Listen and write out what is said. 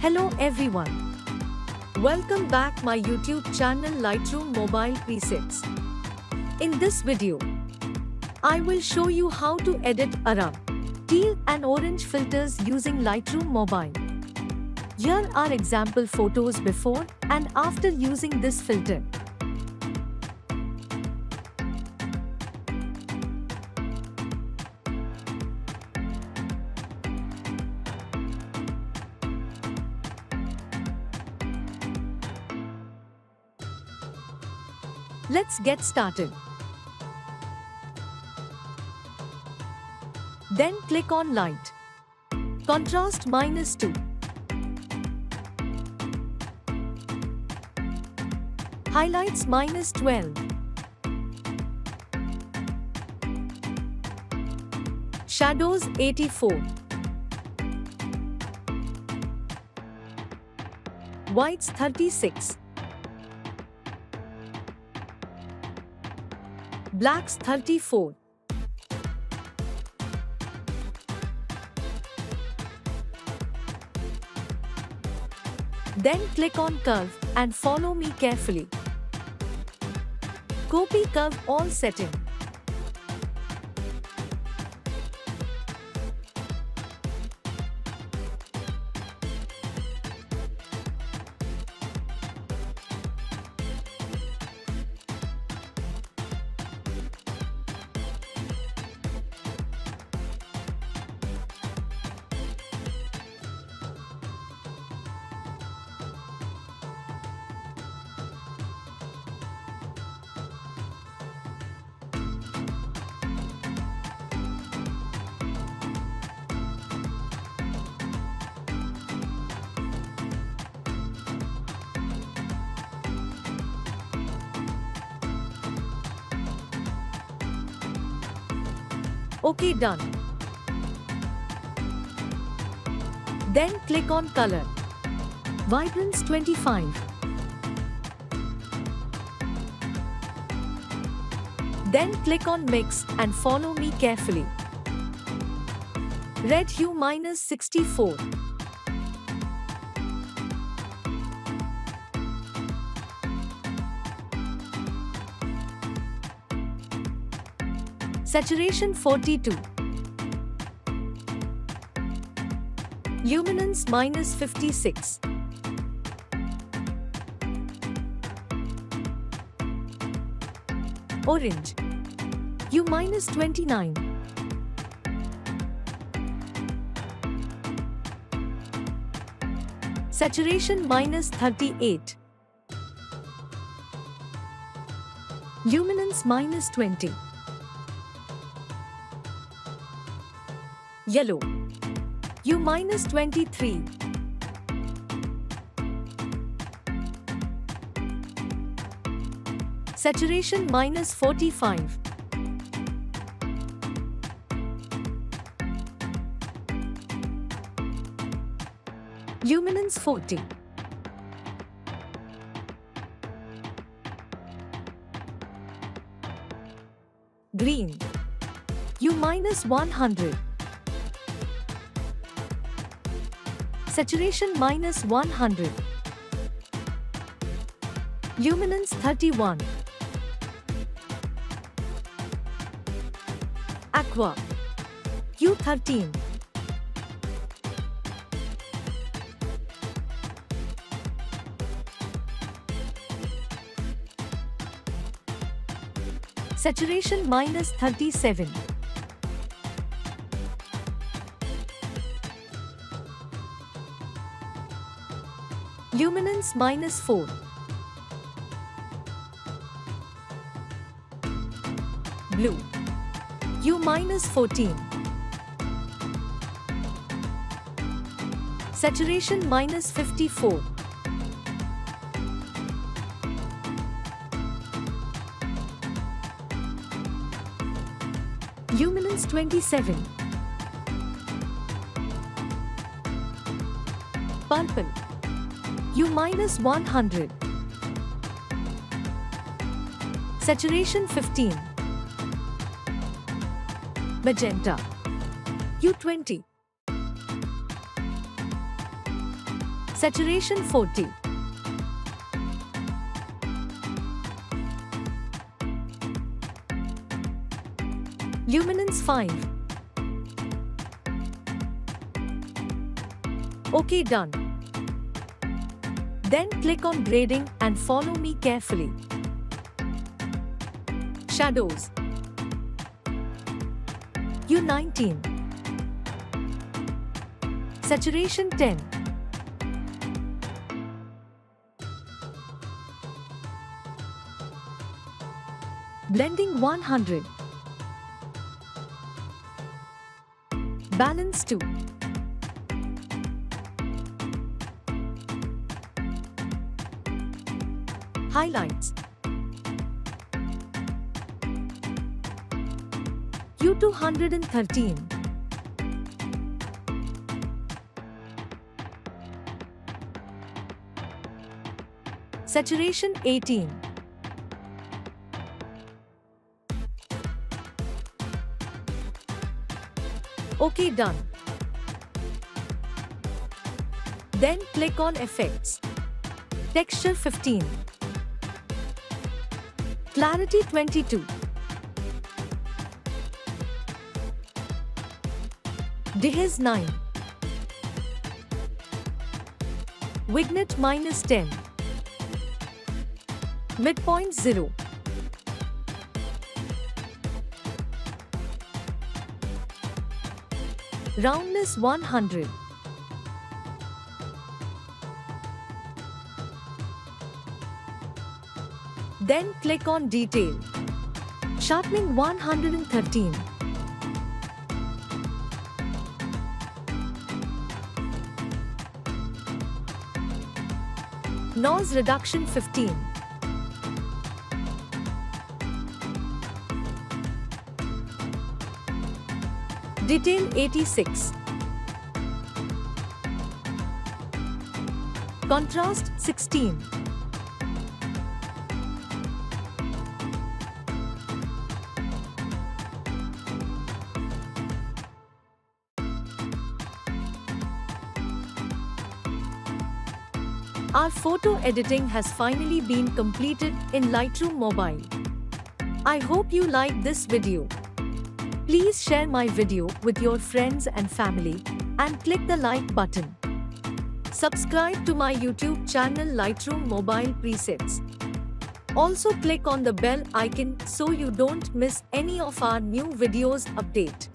Hello everyone. Welcome back my YouTube channel Lightroom Mobile Presets. In this video, I will show you how to edit Arab, Teal and Orange filters using Lightroom Mobile. Here are example photos before and after using this filter. Let's get started. Then click on Light. Contrast -2. Highlights -12. Shadows 84. Whites 36. Blacks 34. Then click on Curve and follow me carefully. Copy curve all setting. Okay, done. Then click on Color. Vibrance 25. Then click on Mix and follow me carefully. Red hue -64. Saturation 42. Luminance -56. Orange hue -29. Saturation -38. Luminance -20. Yellow hue -23. Saturation -45. Luminance 40. Green hue -100. Saturation -100. Luminance 31. Aqua hue 13. Saturation -37. Luminance -4. Blue hue -14. Saturation -54. Luminance 27. Purple hue -100. Saturation 15. Magenta hue 20. Saturation 40. Luminance 5. OK, done. Then click on grading and follow me carefully. Shadows. Hue 19. Saturation 10. Blending 100. Balance 2. Highlights. Hue 213. Saturation 18. OK, done. Then click on Effects. Texture 15. Clarity 22. Dehaze 9. Vignette -10. Midpoint 0. Roundness 100. Then click on Detail. Sharpening 113. Noise reduction 15. Detail 86. Contrast 16. Our photo editing has finally been completed in Lightroom Mobile. I hope you liked this video. Please share my video with your friends and family and click the like button. Subscribe to my YouTube channel Lightroom Mobile Presets. Also click on the bell icon so you don't miss any of our new videos update.